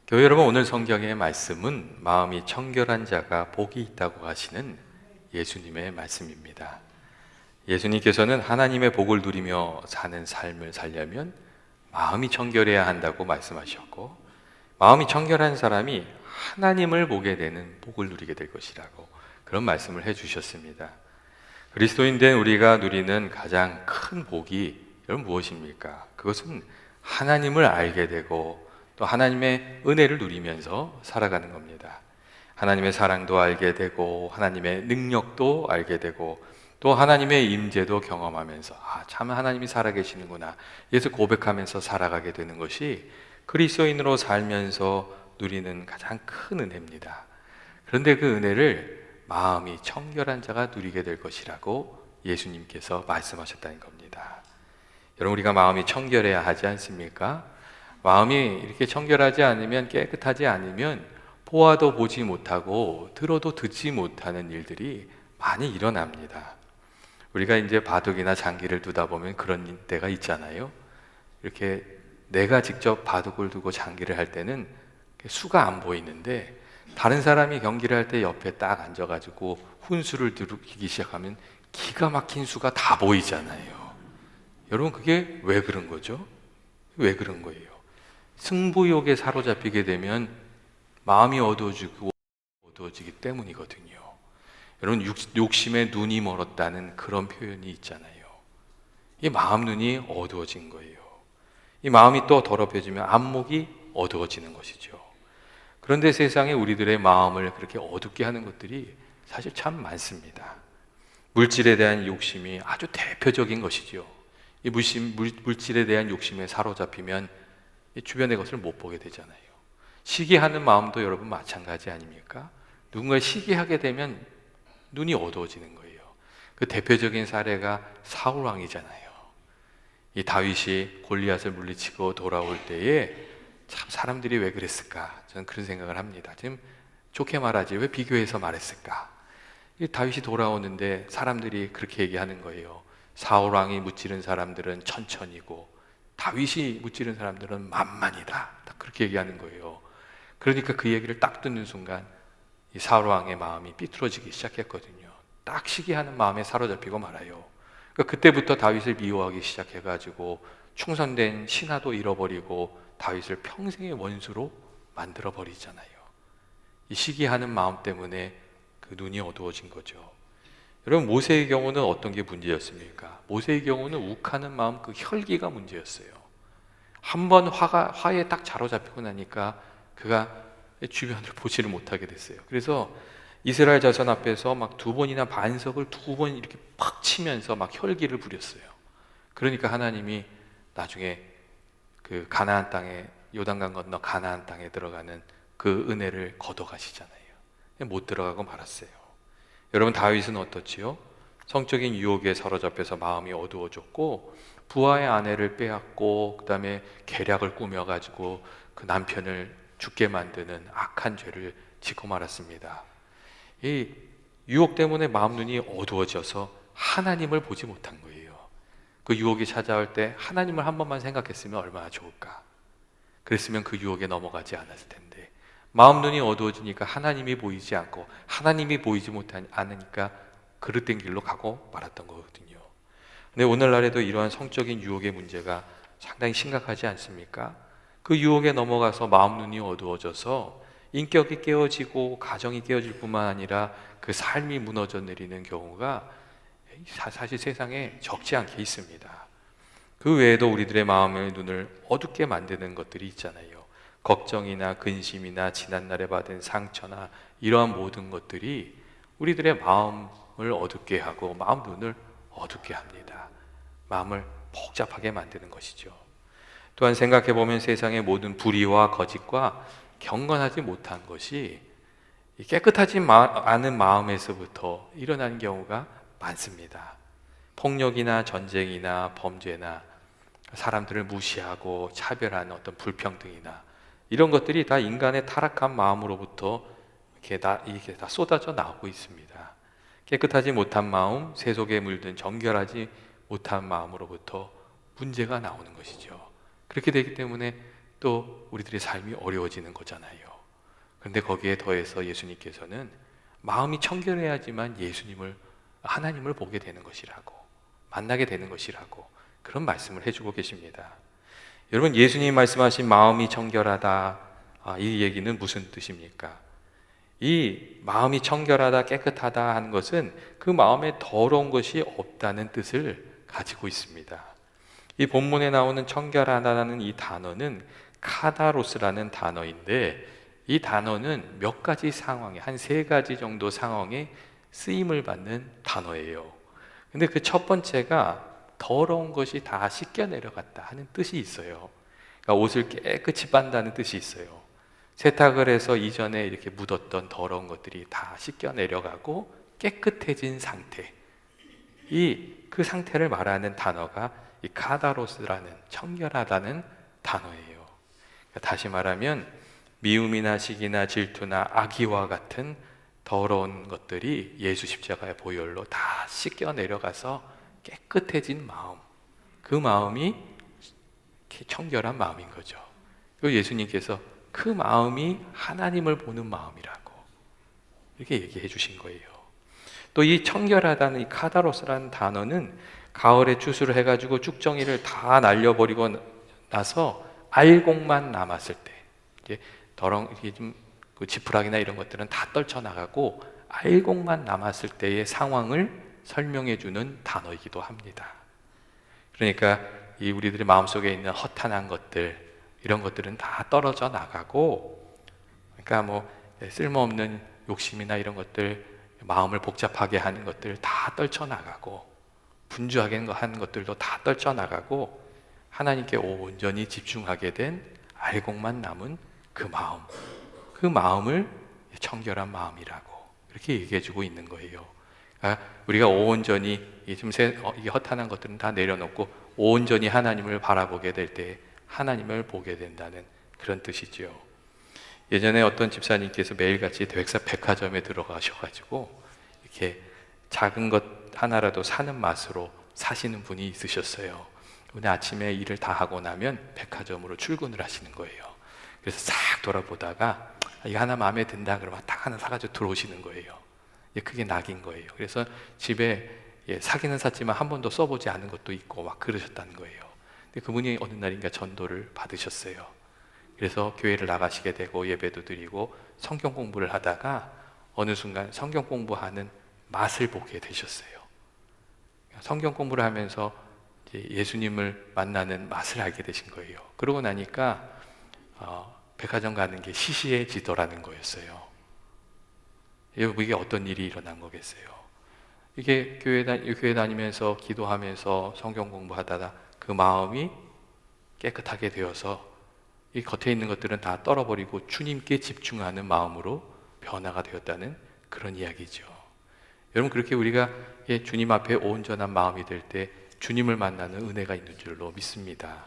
교회 여러분, 오늘 성경의 말씀은 마음이 청결한 자가 복이 있다고 하시는 예수님의 말씀입니다. 예수님께서는 하나님의 복을 누리며 사는 삶을 살려면 마음이 청결해야 한다고 말씀하셨고, 마음이 청결한 사람이 하나님을 보게 되는 복을 누리게 될 것이라고 그런 말씀을 해주셨습니다. 그리스도인 된 우리가 누리는 가장 큰 복이 여러분 무엇입니까? 그것은 하나님을 알게 되고 또 하나님의 은혜를 누리면서 살아가는 겁니다. 하나님의 사랑도 알게 되고 하나님의 능력도 알게 되고 또 하나님의 임재도 경험하면서 참 하나님이 살아계시는구나, 예수 고백하면서 살아가게 되는 것이 그리스도인으로 살면서 누리는 가장 큰 은혜입니다. 그런데 그 은혜를 마음이 청결한 자가 누리게 될 것이라고 예수님께서 말씀하셨다는 겁니다. 여러분, 우리가 마음이 청결해야 하지 않습니까? 마음이 이렇게 청결하지 않으면, 깨끗하지 않으면 보아도 보지 못하고 들어도 듣지 못하는 일들이 많이 일어납니다. 우리가 이제 바둑이나 장기를 두다 보면 그런 때가 있잖아요. 이렇게 내가 직접 바둑을 두고 장기를 할 때는 수가 안 보이는데, 다른 사람이 경기를 할 때 옆에 딱 앉아가지고 훈수를 두르기 시작하면 기가 막힌 수가 다 보이잖아요. 여러분, 그게 왜 그런 거죠? 왜 그런 거예요? 승부욕에 사로잡히게 되면 마음이 어두워지기 때문이거든요. 여러분, 욕심에 눈이 멀었다는 그런 표현이 있잖아요. 이 마음 눈이 어두워진 거예요. 이 마음이 또 더럽혀지면 안목이 어두워지는 것이죠. 그런데 세상에 우리들의 마음을 그렇게 어둡게 하는 것들이 사실 참 많습니다. 물질에 대한 욕심이 아주 대표적인 것이죠. 이 물질에 대한 욕심에 사로잡히면 이 주변의 것을 못 보게 되잖아요. 시기하는 마음도 여러분 마찬가지 아닙니까? 누군가 시기하게 되면 눈이 어두워지는 거예요. 그 대표적인 사례가 사울 왕이잖아요. 이 다윗이 골리앗을 물리치고 돌아올 때에 참 사람들이 왜 그랬을까? 저는 그런 생각을 합니다. 지금 좋게 말하지 왜 비교해서 말했을까? 이 다윗이 돌아오는데 사람들이 그렇게 얘기하는 거예요. 사울 왕이 무찌른 사람들은 천천히고 다윗이 무찌른 사람들은 만만이다. 딱 그렇게 얘기하는 거예요. 그러니까 그 얘기를 딱 듣는 순간 이 사울 왕의 마음이 삐뚤어지기 시작했거든요. 딱 시기하는 마음에 사로잡히고 말아요. 그러니까 그때부터 다윗을 미워하기 시작해가지고 충성된 신하도 잃어버리고 다윗을 평생의 원수로 만들어 버리잖아요. 이 시기하는 마음 때문에 그 눈이 어두워진 거죠. 여러분, 모세의 경우는 어떤 게 문제였습니까? 모세의 경우는 욱하는 마음, 그 혈기가 문제였어요. 한번 화에 딱 사로잡히고 나니까 그가 주변을 보지를 못하게 됐어요. 그래서 이스라엘 자손 앞에서 막 2번이나 반석을 2번 이렇게 팍 치면서 막 혈기를 부렸어요. 그러니까 하나님이 나중에 그 가나안 땅에, 요단강 건너 가나안 땅에 들어가는 그 은혜를 거둬가시잖아요. 못 들어가고 말았어요. 여러분, 다윗은 어떻지요? 성적인 유혹에 사로잡혀서 마음이 어두워졌고 부하의 아내를 빼앗고 그 다음에 계략을 꾸며가지고 그 남편을 죽게 만드는 악한 죄를 짓고 말았습니다. 이 유혹 때문에 마음 눈이 어두워져서 하나님을 보지 못한 거예요. 그 유혹이 찾아올 때 하나님을 한 번만 생각했으면 얼마나 좋을까. 그랬으면 그 유혹에 넘어가지 않았을 텐데 마음 눈이 어두워지니까 하나님이 보이지 않고 하나님이 보이지 않으니까 그릇된 길로 가고 말았던 거거든요. 근데 오늘날에도 이러한 성적인 유혹의 문제가 상당히 심각하지 않습니까? 그 유혹에 넘어가서 마음 눈이 어두워져서 인격이 깨어지고 가정이 깨어질 뿐만 아니라 그 삶이 무너져 내리는 경우가 사실 세상에 적지 않게 있습니다. 그 외에도 우리들의 마음의 눈을 어둡게 만드는 것들이 있잖아요. 걱정이나 근심이나 지난날에 받은 상처나 이러한 모든 것들이 우리들의 마음을 어둡게 하고 마음 눈을 어둡게 합니다. 마음을 복잡하게 만드는 것이죠. 또한 생각해보면 세상의 모든 불의와 거짓과 경건하지 못한 것이 깨끗하지 않은 마음에서부터 일어나는 경우가 많습니다. 폭력이나 전쟁이나 범죄나 사람들을 무시하고 차별하는 어떤 불평등이나 이런 것들이 다 인간의 타락한 마음으로부터 이렇게 다 쏟아져 나오고 있습니다. 깨끗하지 못한 마음, 세속에 물든 정결하지 못한 마음으로부터 문제가 나오는 것이죠. 그렇게 되기 때문에 또 우리들의 삶이 어려워지는 거잖아요. 그런데 거기에 더해서 예수님께서는 마음이 청결해야지만 하나님을 보게 되는 것이라고, 만나게 되는 것이라고 그런 말씀을 해주고 계십니다. 여러분, 예수님이 말씀하신 마음이 청결하다, 이 얘기는 무슨 뜻입니까? 이 마음이 청결하다, 깨끗하다 하는 것은 그 마음에 더러운 것이 없다는 뜻을 가지고 있습니다. 이 본문에 나오는 청결하다는 이 단어는 카다로스라는 단어인데, 이 단어는 몇 가지 상황에, 한 3가지 정도 상황에 쓰임을 받는 단어예요. 근데 그 첫 번째가 더러운 것이 다 씻겨 내려갔다 하는 뜻이 있어요. 그러니까 옷을 깨끗이 빤다는 뜻이 있어요. 세탁을 해서 이전에 이렇게 묻었던 더러운 것들이 다 씻겨 내려가고 깨끗해진 상태, 그 상태를 말하는 단어가 이 카다로스라는, 청결하다는 단어예요. 그러니까 다시 말하면 미움이나 시기나 질투나 악의와 같은 더러운 것들이 예수 십자가의 보혈로 다 씻겨 내려가서 깨끗해진 마음, 그 마음이 청결한 마음인 거죠. 그리고 예수님께서 그 마음이 하나님을 보는 마음이라고 이렇게 얘기해 주신 거예요. 또 이 청결하다는 이 카다로스라는 단어는 가을에 추수를 해가지고 쭉정이를 다 날려버리고 나서 알곡만 남았을 때, 이게 이게 좀 그 지푸라기나 이런 것들은 다 떨쳐나가고 알곡만 남았을 때의 상황을 설명해 주는 단어이기도 합니다. 그러니까 이 우리들의 마음속에 있는 허탄한 것들, 이런 것들은 다 떨어져 나가고, 그러니까 뭐 쓸모없는 욕심이나 이런 것들, 마음을 복잡하게 하는 것들 다 떨쳐나가고, 분주하게 하는 것들도 다 떨쳐나가고, 하나님께 온전히 집중하게 된 알곡만 남은 그 마음, 그 마음을 청결한 마음이라고 이렇게 얘기해주고 있는 거예요. 그러니까 우리가 온전히 이게 허탄한 것들은 다 내려놓고 온전히 하나님을 바라보게 될 때 하나님을 보게 된다는 그런 뜻이죠. 예전에 어떤 집사님께서 매일같이 백화점에 들어가셔가지고 이렇게 작은 것 하나라도 사는 맛으로 사시는 분이 있으셨어요. 오늘 아침에 일을 다 하고 나면 백화점으로 출근을 하시는 거예요. 그래서 싹 돌아보다가 이거 하나 마음에 든다 그러면 딱 하나 사가지고 들어오시는 거예요. 그게 낙인 거예요. 그래서 집에 사기는 샀지만 한 번도 써보지 않은 것도 있고 막 그러셨다는 거예요. 근데 그분이 어느 날인가 전도를 받으셨어요. 그래서 교회를 나가시게 되고 예배도 드리고 성경 공부를 하다가 어느 순간 성경 공부하는 맛을 보게 되셨어요. 성경 공부를 하면서 예수님을 만나는 맛을 알게 되신 거예요. 그러고 나니까 백화점 가는 게 시시해지더라는 거였어요. 이게 어떤 일이 일어난 거겠어요? 이게 교회 다니면서 기도하면서 성경 공부하다가 그 마음이 깨끗하게 되어서 이 겉에 있는 것들은 다 떨어버리고 주님께 집중하는 마음으로 변화가 되었다는 그런 이야기죠. 여러분, 그렇게 우리가 주님 앞에 온전한 마음이 될 때 주님을 만나는 은혜가 있는 줄로 믿습니다.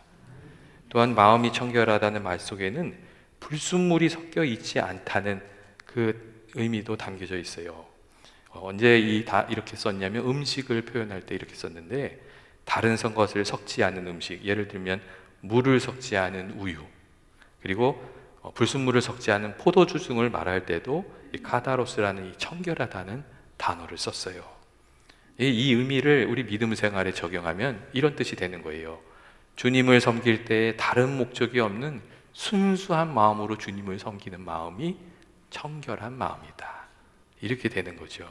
또한 마음이 청결하다는 말 속에는 불순물이 섞여 있지 않다는 그 의미도 담겨져 있어요. 언제 이렇게 썼냐면 음식을 표현할 때 이렇게 썼는데, 다른 것을 섞지 않은 음식, 예를 들면 물을 섞지 않은 우유, 그리고 불순물을 섞지 않은 포도주 등을 말할 때도 이 카다로스라는 이 청결하다는 단어를 썼어요. 이 의미를 우리 믿음 생활에 적용하면 이런 뜻이 되는 거예요. 주님을 섬길 때 다른 목적이 없는 순수한 마음으로 주님을 섬기는 마음이 청결한 마음이다, 이렇게 되는 거죠.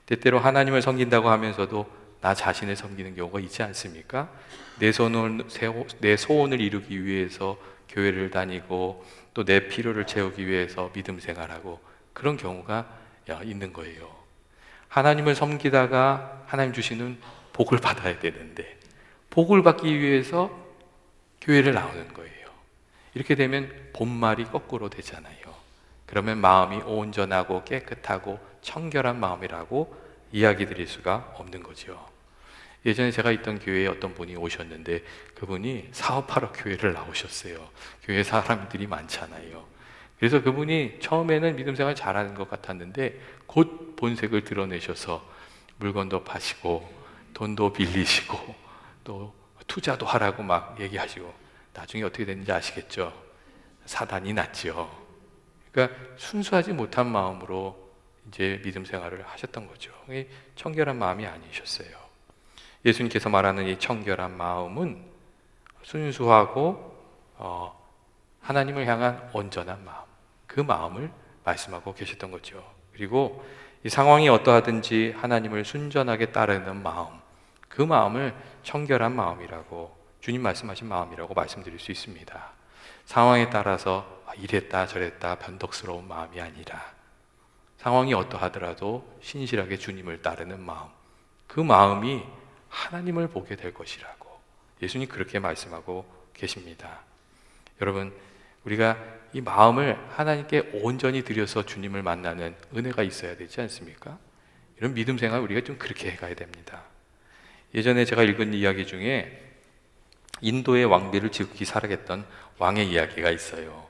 때때로 하나님을 섬긴다고 하면서도 나 자신을 섬기는 경우가 있지 않습니까? 내 소원을 이루기 위해서 교회를 다니고 또 내 필요를 채우기 위해서 믿음 생활하고 그런 경우가 있는 거예요. 하나님을 섬기다가 하나님 주시는 복을 받아야 되는데 복을 받기 위해서 교회를 나오는 거예요. 이렇게 되면 본말이 거꾸로 되잖아요. 그러면 마음이 온전하고 깨끗하고 청결한 마음이라고 이야기 드릴 수가 없는 거죠. 예전에 제가 있던 교회에 어떤 분이 오셨는데 그분이 사업하러 교회를 나오셨어요. 교회 사람들이 많잖아요. 그래서 그분이 처음에는 믿음 생활 잘하는 것 같았는데 곧 본색을 드러내셔서 물건도 파시고 돈도 빌리시고 또 투자도 하라고 막 얘기하시고 나중에 어떻게 됐는지 아시겠죠? 사단이 났죠. 그러니까 순수하지 못한 마음으로 이제 믿음 생활을 하셨던 거죠. 청결한 마음이 아니셨어요. 예수님께서 말하는 이 청결한 마음은 순수하고 하나님을 향한 온전한 마음, 그 마음을 말씀하고 계셨던 거죠. 그리고 이 상황이 어떠하든지 하나님을 순전하게 따르는 마음, 그 마음을 청결한 마음이라고, 주님 말씀하신 마음이라고 말씀드릴 수 있습니다. 상황에 따라서 이랬다 저랬다 변덕스러운 마음이 아니라 상황이 어떠하더라도 신실하게 주님을 따르는 마음, 그 마음이 하나님을 보게 될 것이라고 예수님 그렇게 말씀하고 계십니다. 여러분, 우리가 이 마음을 하나님께 온전히 드려서 주님을 만나는 은혜가 있어야 되지 않습니까? 이런 믿음 생활 우리가 좀 그렇게 해가야 됩니다. 예전에 제가 읽은 이야기 중에 인도의 왕비를 지극히 사랑했던 왕의 이야기가 있어요.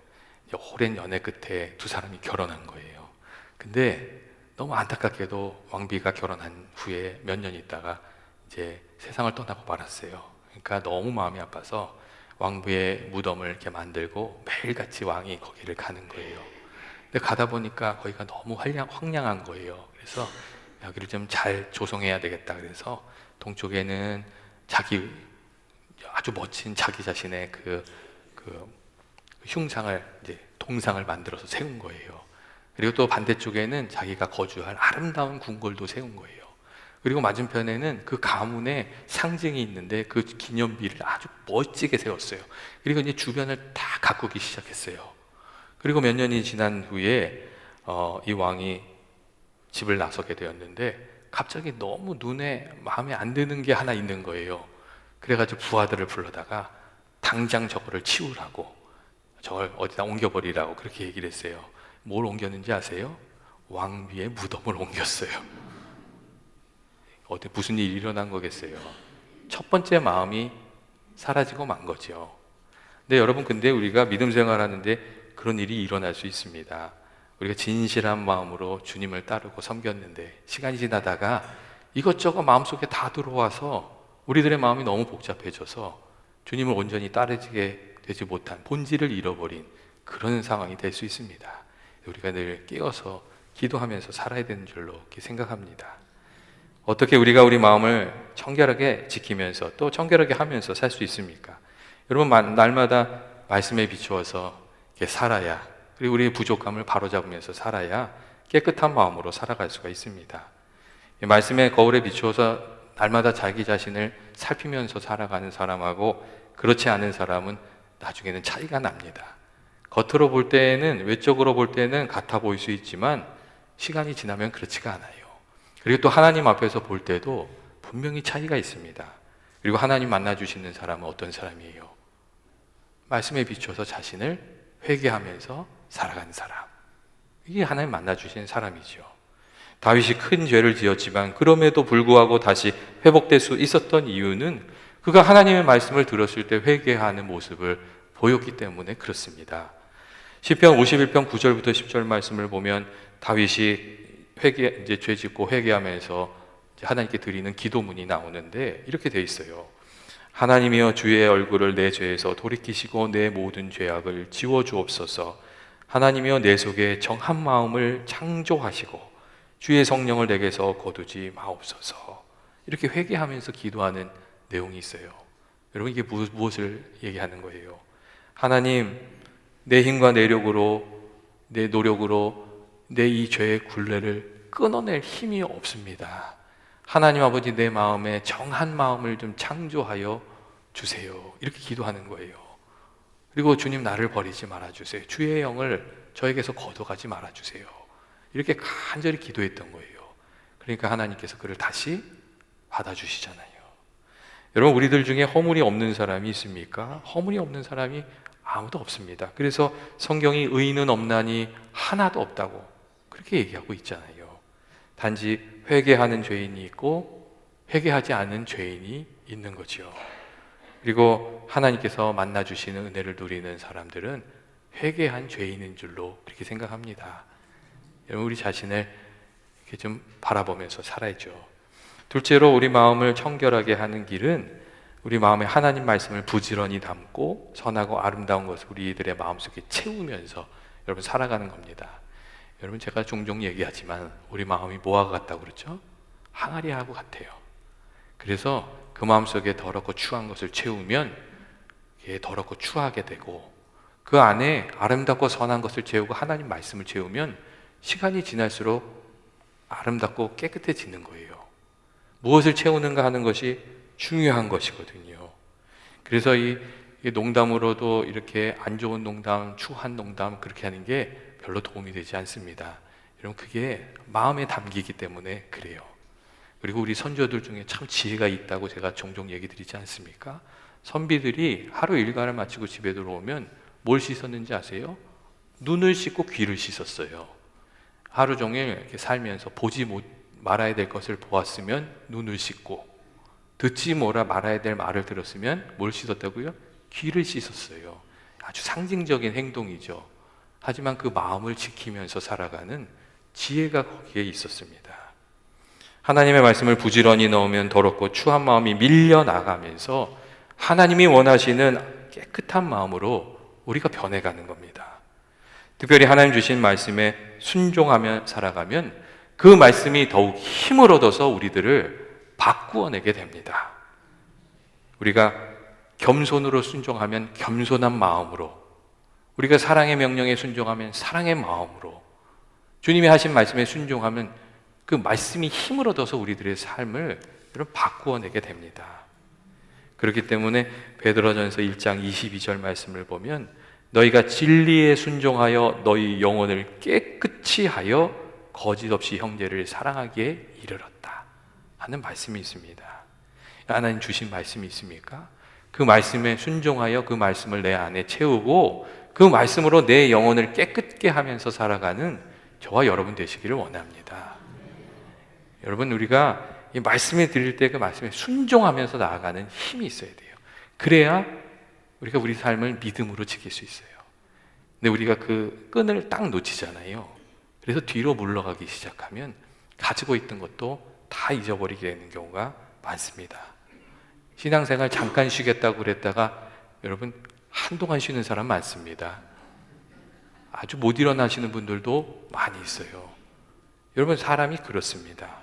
오랜 연애 끝에 두 사람이 결혼한 거예요. 근데 너무 안타깝게도 왕비가 결혼한 후에 몇 년 있다가 이제 세상을 떠나고 말았어요. 그러니까 너무 마음이 아파서 왕비의 무덤을 이렇게 만들고 매일같이 왕이 거기를 가는 거예요. 근데 가다 보니까 거기가 너무 황량한 거예요. 그래서 여기를 좀 잘 조성해야 되겠다. 그래서 동쪽에는 자기 아주 멋진 자기 자신의 그 흉상을 이제 동상을 만들어서 세운 거예요. 그리고 또 반대쪽에는 자기가 거주할 아름다운 궁궐도 세운 거예요. 그리고 맞은편에는 그 가문의 상징이 있는데 그 기념비를 아주 멋지게 세웠어요. 그리고 이제 주변을 다 가꾸기 시작했어요. 그리고 몇 년이 지난 후에 이 왕이 집을 나서게 되었는데 갑자기 너무 눈에 마음에 안 드는 게 하나 있는 거예요. 그래가지고 부하들을 불러다가 당장 저거를 치우라고, 저걸 어디다 옮겨버리라고 그렇게 얘기를 했어요. 뭘 옮겼는지 아세요? 왕비의 무덤을 옮겼어요. 어디 무슨 일이 일어난 거겠어요? 첫 번째 마음이 사라지고 만 거죠. 근데 여러분, 근데 우리가 믿음 생활하는데 그런 일이 일어날 수 있습니다. 우리가 진실한 마음으로 주님을 따르고 섬겼는데 시간이 지나다가 이것저것 마음속에 다 들어와서 우리들의 마음이 너무 복잡해져서 주님을 온전히 따르게 되지 못한 본질을 잃어버린 그런 상황이 될 수 있습니다. 우리가 늘 깨어서 기도하면서 살아야 되는 줄로 이렇게 생각합니다. 어떻게 우리가 우리 마음을 청결하게 지키면서 또 청결하게 하면서 살 수 있습니까? 여러분, 날마다 말씀에 비추어서 이렇게 살아야, 그리고 우리의 부족함을 바로잡으면서 살아야 깨끗한 마음으로 살아갈 수가 있습니다. 말씀의 거울에 비추어서 날마다 자기 자신을 살피면서 살아가는 사람하고 그렇지 않은 사람은 나중에는 차이가 납니다. 겉으로 볼 때는, 외적으로 볼 때는 같아 보일 수 있지만 시간이 지나면 그렇지가 않아요. 그리고 또 하나님 앞에서 볼 때도 분명히 차이가 있습니다. 그리고 하나님 만나주시는 사람은 어떤 사람이에요? 말씀에 비춰서 자신을 회개하면서 살아가는 사람, 이게 하나님 만나주시는 사람이죠. 다윗이 큰 죄를 지었지만 그럼에도 불구하고 다시 회복될 수 있었던 이유는 그가 하나님의 말씀을 들었을 때 회개하는 모습을 보였기 때문에 그렇습니다. 시편 51편 9절부터 10절 말씀을 보면 다윗이 이제 죄 짓고 회개하면서 하나님께 드리는 기도문이 나오는데 이렇게 돼 있어요. 하나님이여, 주의 얼굴을 내 죄에서 돌이키시고 내 모든 죄악을 지워 주옵소서. 하나님이여, 내 속에 정한 마음을 창조하시고 주의 성령을 내게서 거두지 마옵소서. 이렇게 회개하면서 기도하는 내용이 있어요. 여러분, 이게 무엇을 얘기하는 거예요? 하나님, 내 힘과 내력으로, 내 노력으로 내 이 죄의 굴레를 끊어낼 힘이 없습니다. 하나님 아버지, 내 마음에 정한 마음을 좀 창조하여 주세요. 이렇게 기도하는 거예요. 그리고 주님, 나를 버리지 말아주세요. 주의 영을 저에게서 거둬가지 말아주세요. 이렇게 간절히 기도했던 거예요. 그러니까 하나님께서 그를 다시 받아주시잖아요. 여러분, 우리들 중에 허물이 없는 사람이 있습니까? 허물이 없는 사람이 아무도 없습니다. 그래서 성경이 의인은 없나니 하나도 없다고 그렇게 얘기하고 있잖아요. 단지 회개하는 죄인이 있고 회개하지 않은 죄인이 있는 거죠. 그리고 하나님께서 만나주시는 은혜를 누리는 사람들은 회개한 죄인인 줄로 그렇게 생각합니다. 여러분, 우리 자신을 이렇게 좀 바라보면서 살아야죠. 둘째로, 우리 마음을 청결하게 하는 길은 우리 마음에 하나님 말씀을 부지런히 담고 선하고 아름다운 것을 우리들의 마음속에 채우면서 여러분 살아가는 겁니다. 여러분, 제가 종종 얘기하지만 우리 마음이 뭐하고 같다고 그러죠? 항아리하고 같아요. 그래서 그 마음속에 더럽고 추한 것을 채우면 이게 더럽고 추하게 되고, 그 안에 아름답고 선한 것을 채우고 하나님 말씀을 채우면 시간이 지날수록 아름답고 깨끗해지는 거예요. 무엇을 채우는가 하는 것이 중요한 것이거든요. 그래서 이 농담으로도 이렇게 안 좋은 농담, 추한 농담 그렇게 하는 게 별로 도움이 되지 않습니다. 여러분, 그게 마음에 담기기 때문에 그래요. 그리고 우리 선조들 중에 참 지혜가 있다고 제가 종종 얘기 드리지 않습니까? 선비들이 하루 일과를 마치고 집에 들어오면 뭘 씻었는지 아세요? 눈을 씻고 귀를 씻었어요. 하루 종일 이렇게 살면서 말아야 될 것을 보았으면 눈을 씻고, 듣지 말아야 될 말을 들었으면 뭘 씻었다고요? 귀를 씻었어요. 아주 상징적인 행동이죠. 하지만 그 마음을 지키면서 살아가는 지혜가 거기에 있었습니다. 하나님의 말씀을 부지런히 넣으면 더럽고 추한 마음이 밀려나가면서 하나님이 원하시는 깨끗한 마음으로 우리가 변해가는 겁니다. 특별히 하나님 주신 말씀에 순종하며 살아가면 그 말씀이 더욱 힘을 얻어서 우리들을 바꾸어내게 됩니다. 우리가 겸손으로 순종하면 겸손한 마음으로, 우리가 사랑의 명령에 순종하면 사랑의 마음으로, 주님이 하신 말씀에 순종하면 그 말씀이 힘을 얻어서 우리들의 삶을 바꾸어내게 됩니다. 그렇기 때문에 베드로전서 1장 22절 말씀을 보면 너희가 진리에 순종하여 너희 영혼을 깨끗이 하여 거짓 없이 형제를 사랑하기에 이르렀다 하는 말씀이 있습니다. 하나님 주신 말씀이 있습니까? 그 말씀에 순종하여 그 말씀을 내 안에 채우고 그 말씀으로 내 영혼을 깨끗게 하면서 살아가는 저와 여러분 되시기를 원합니다. 여러분, 우리가 이 말씀을 드릴 때 그 말씀에 순종하면서 나아가는 힘이 있어야 돼요. 그래야 우리가 우리 삶을 믿음으로 지킬 수 있어요. 근데 우리가 그 끈을 딱 놓치잖아요. 그래서 뒤로 물러가기 시작하면 가지고 있던 것도 다 잊어버리게 되는 경우가 많습니다. 신앙생활 잠깐 쉬겠다고 그랬다가 여러분 한동안 쉬는 사람 많습니다. 아주 못 일어나시는 분들도 많이 있어요. 여러분, 사람이 그렇습니다.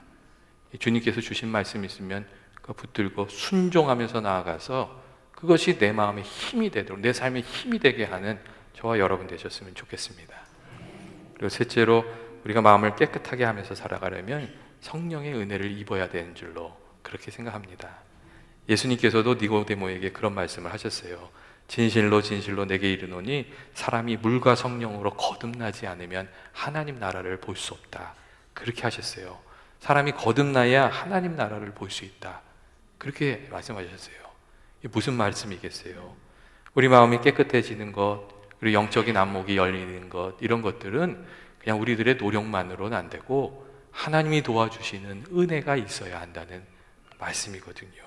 주님께서 주신 말씀 있으면 그거 붙들고 순종하면서 나아가서 그것이 내 마음의 힘이 되도록, 내 삶의 힘이 되게 하는 저와 여러분 되셨으면 좋겠습니다. 그리고 셋째로, 우리가 마음을 깨끗하게 하면서 살아가려면 성령의 은혜를 입어야 되는 줄로 그렇게 생각합니다. 예수님께서도 니고데모에게 그런 말씀을 하셨어요. 진실로 진실로 내게 이르노니 사람이 물과 성령으로 거듭나지 않으면 하나님 나라를 볼 수 없다. 그렇게 하셨어요. 사람이 거듭나야 하나님 나라를 볼 수 있다. 그렇게 말씀하셨어요. 이게 무슨 말씀이겠어요? 우리 마음이 깨끗해지는 것, 그리고 영적인 안목이 열리는 것, 이런 것들은 그냥 우리들의 노력만으로는 안 되고 하나님이 도와주시는 은혜가 있어야 한다는 말씀이거든요.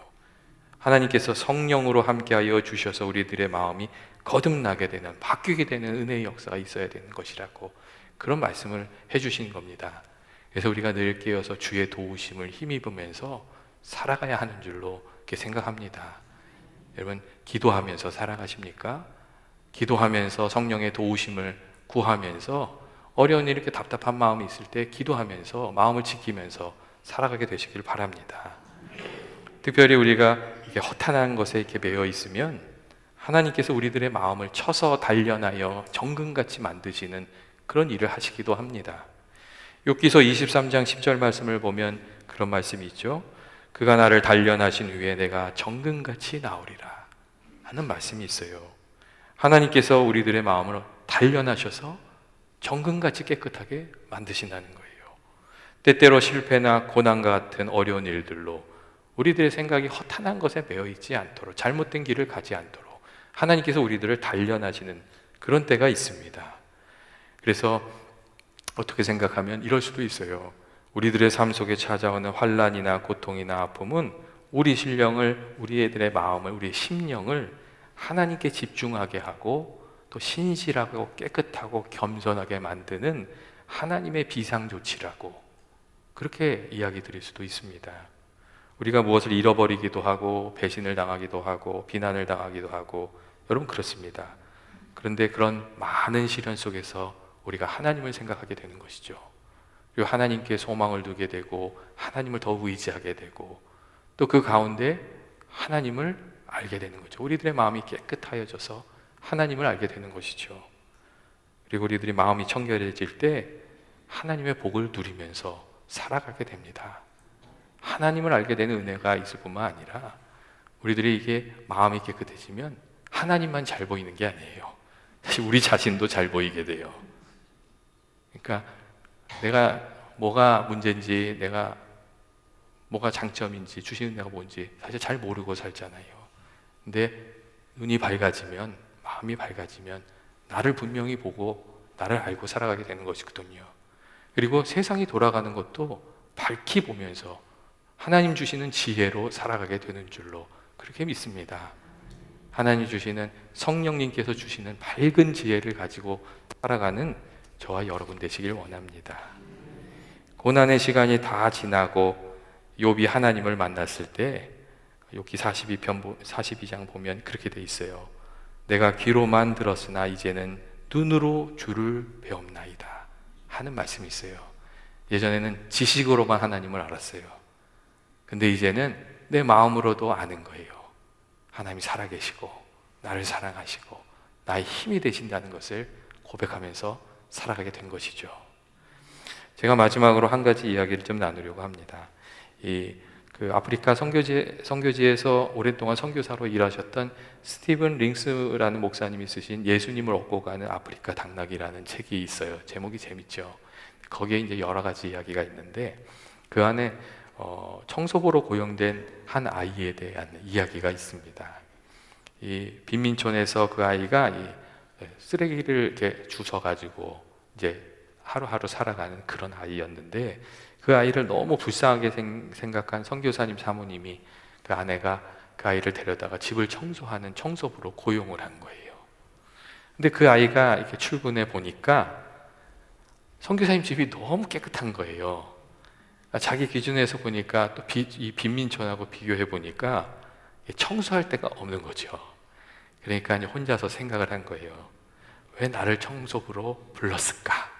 하나님께서 성령으로 함께하여 주셔서 우리들의 마음이 거듭나게 되는, 바뀌게 되는 은혜의 역사가 있어야 되는 것이라고 그런 말씀을 해주신 겁니다. 그래서 우리가 늘 깨어서 주의 도우심을 힘입으면서 살아가야 하는 줄로 이렇게 생각합니다. 여러분, 기도하면서 살아가십니까? 기도하면서 성령의 도우심을 구하면서 어려운 이렇게 답답한 마음이 있을 때 기도하면서 마음을 지키면서 살아가게 되시길 바랍니다. 특별히 우리가 이렇게 허탄한 것에 이렇게 매여 있으면 하나님께서 우리들의 마음을 쳐서 단련하여 정금같이 만드시는 그런 일을 하시기도 합니다. 욥기서 23장 10절 말씀을 보면 그런 말씀이 있죠. 그가 나를 단련하신 후에 내가 정금같이 나오리라 하는 말씀이 있어요. 하나님께서 우리들의 마음을 단련하셔서 정금같이 깨끗하게 만드신다는 거예요. 때때로 실패나 고난과 같은 어려운 일들로 우리들의 생각이 허탄한 것에 매여 있지 않도록, 잘못된 길을 가지 않도록 하나님께서 우리들을 단련하시는 그런 때가 있습니다. 그래서 어떻게 생각하면 이럴 수도 있어요. 우리들의 삶 속에 찾아오는 환난이나 고통이나 아픔은 우리 신령을, 우리 애들의 마음을, 우리의 심령을 하나님께 집중하게 하고 또 신실하고 깨끗하고 겸손하게 만드는 하나님의 비상조치라고 그렇게 이야기 드릴 수도 있습니다. 우리가 무엇을 잃어버리기도 하고 배신을 당하기도 하고 비난을 당하기도 하고 여러분 그렇습니다. 그런데 그런 많은 시련 속에서 우리가 하나님을 생각하게 되는 것이죠. 그리고 하나님께 소망을 두게 되고 하나님을 더욱 의지하게 되고 또 그 가운데 하나님을 알게 되는 거죠. 우리들의 마음이 깨끗하여져서 하나님을 알게 되는 것이죠. 그리고 우리들이 마음이 청결해질 때 하나님의 복을 누리면서 살아가게 됩니다. 하나님을 알게 되는 은혜가 있을 뿐만 아니라 우리들이 이게 마음이 깨끗해지면 하나님만 잘 보이는 게 아니에요. 사실 우리 자신도 잘 보이게 돼요. 그러니까 내가 뭐가 문제인지, 내가 뭐가 장점인지, 주시는 내가 뭔지 사실 잘 모르고 살잖아요. 근데 눈이 밝아지면, 마음이 밝아지면 나를 분명히 보고 나를 알고 살아가게 되는 것이거든요. 그리고 세상이 돌아가는 것도 밝히 보면서 하나님 주시는 지혜로 살아가게 되는 줄로 그렇게 믿습니다. 하나님 주시는 성령님께서 주시는 밝은 지혜를 가지고 살아가는 저와 여러분 되시길 원합니다. 고난의 시간이 다 지나고 욥이 하나님을 만났을 때 욥기 42장 보면 그렇게 돼 있어요. 내가 귀로만 들었으나 이제는 눈으로 주를 배움나이다 하는 말씀이 있어요. 예전에는 지식으로만 하나님을 알았어요. 근데 이제는 내 마음으로도 아는 거예요. 하나님이 살아계시고 나를 사랑하시고 나의 힘이 되신다는 것을 고백하면서 살아가게 된 것이죠. 제가 마지막으로 한 가지 이야기를 좀 나누려고 합니다. 그 아프리카 선교지에서 오랫동안 선교사로 일하셨던 스티븐 링스라는 목사님이 쓰신 예수님을 얻고 가는 아프리카 당나귀라는 책이 있어요. 제목이 재밌죠. 거기에 이제 여러 가지 이야기가 있는데 그 안에 청소부로 고용된 한 아이에 대한 이야기가 있습니다. 이 빈민촌에서 그 아이가 이 쓰레기를 이렇게 주워가지고 이제 하루하루 살아가는 그런 아이였는데 그 아이를 너무 불쌍하게 생각한 선교사님 사모님이 그 아내가 그 아이를 데려다가 집을 청소하는 청소부로 고용을 한 거예요. 근데 그 아이가 이렇게 출근해 보니까 선교사님 집이 너무 깨끗한 거예요. 자기 기준에서 보니까 또 이 빈민촌하고 비교해 보니까 청소할 데가 없는 거죠. 그러니까 이제 혼자서 생각을 한 거예요. 왜 나를 청소부로 불렀을까?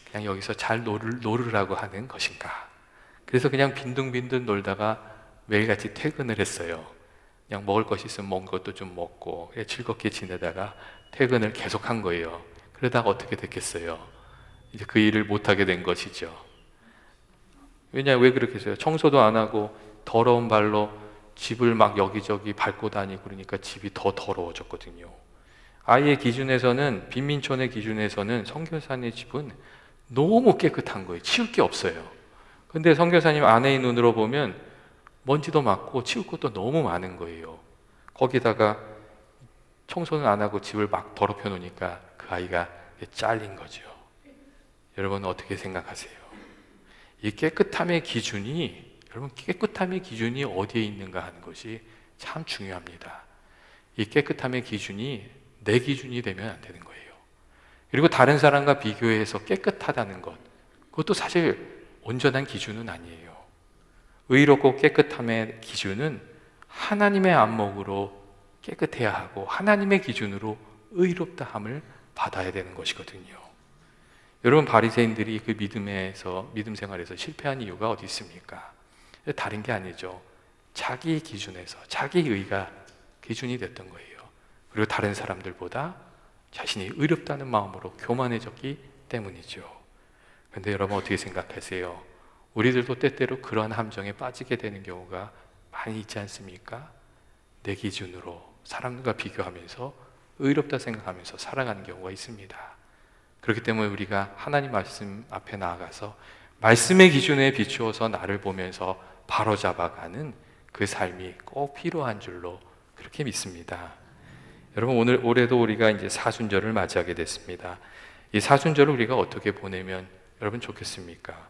그냥 여기서 잘 놀으라고 하는 것인가? 그래서 그냥 빈둥빈둥 놀다가 매일같이 퇴근을 했어요. 그냥 먹을 것이 있으면 먹은 것도 좀 먹고 즐겁게 지내다가 퇴근을 계속한 거예요. 그러다가 어떻게 됐겠어요? 이제 그 일을 못하게 된 것이죠. 왜 그렇게 했어요? 청소도 안 하고 더러운 발로 집을 막 여기저기 밟고 다니고 그러니까 집이 더 더러워졌거든요. 아이의 기준에서는, 빈민촌의 기준에서는 선교사님 집은 너무 깨끗한 거예요. 치울 게 없어요. 근데 선교사님 아내의 눈으로 보면 먼지도 많고 치울 것도 너무 많은 거예요. 거기다가 청소는 안 하고 집을 막 더럽혀 놓으니까 그 아이가 잘린 거죠. 여러분 어떻게 생각하세요? 이 깨끗함의 기준이, 여러분 깨끗함의 기준이 어디에 있는가 하는 것이 참 중요합니다. 이 깨끗함의 기준이 내 기준이 되면 안 되는 거예요. 그리고 다른 사람과 비교해서 깨끗하다는 것, 그것도 사실 온전한 기준은 아니에요. 의롭고 깨끗함의 기준은 하나님의 안목으로 깨끗해야 하고 하나님의 기준으로 의롭다함을 받아야 되는 것이거든요. 여러분 바리새인들이 그 믿음 생활에서 실패한 이유가 어디 있습니까? 다른 게 아니죠. 자기 기준에서 자기 의가 기준이 됐던 거예요. 그리고 다른 사람들보다 자신이 의롭다는 마음으로 교만해졌기 때문이죠. 그런데 여러분 어떻게 생각하세요? 우리들도 때때로 그러한 함정에 빠지게 되는 경우가 많이 있지 않습니까? 내 기준으로 사람들과 비교하면서 의롭다 생각하면서 살아가는 경우가 있습니다. 그렇기 때문에 우리가 하나님 말씀 앞에 나아가서 말씀의 기준에 비추어서 나를 보면서 바로잡아가는 그 삶이 꼭 필요한 줄로 그렇게 믿습니다. 여러분 올해도 우리가 이제 사순절을 맞이하게 됐습니다. 이 사순절을 우리가 어떻게 보내면 여러분 좋겠습니까?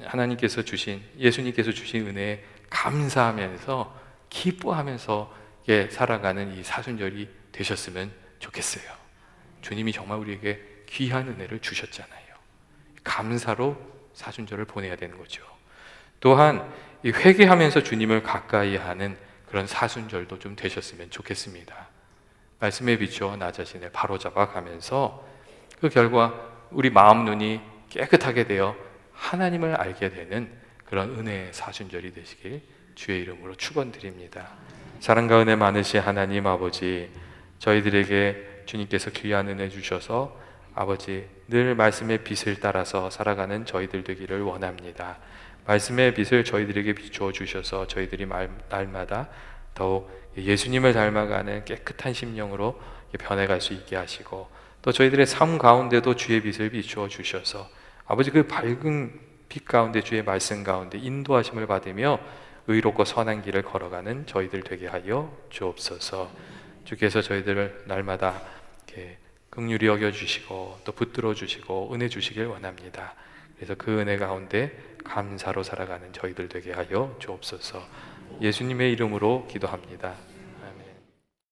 하나님께서 주신, 예수님께서 주신 은혜에 감사하면서 기뻐하면서 살아가는 이 사순절이 되셨으면 좋겠어요. 주님이 정말 우리에게 귀한 은혜를 주셨잖아요. 감사로 사순절을 보내야 되는 거죠. 또한 이 회개하면서 주님을 가까이 하는 그런 사순절도 좀 되셨으면 좋겠습니다. 말씀에 비추어 나 자신을 바로잡아 가면서 그 결과 우리 마음 눈이 깨끗하게 되어 하나님을 알게 되는 그런 은혜의 사순절이 되시길 주의 이름으로 축원드립니다. 사랑과 은혜 많으신 하나님 아버지, 저희들에게 주님께서 귀한 은혜 주셔서 아버지 늘 말씀의 빛을 따라서 살아가는 저희들 되기를 원합니다. 말씀의 빛을 저희들에게 비추어 주셔서 저희들이 날마다 더욱 예수님을 닮아가는 깨끗한 심령으로 변해갈 수 있게 하시고, 또 저희들의 삶 가운데도 주의 빛을 비추어 주셔서 아버지 그 밝은 빛 가운데 주의 말씀 가운데 인도하심을 받으며 의롭고 선한 길을 걸어가는 저희들 되게 하여 주옵소서. 주께서 저희들을 날마다 이렇게 긍휼히 여겨주시고 또 붙들어 주시고 은혜 주시길 원합니다. 그래서 그 은혜 가운데 감사로 살아가는 저희들 되게 하여 주옵소서. 예수님의 이름으로 기도합니다.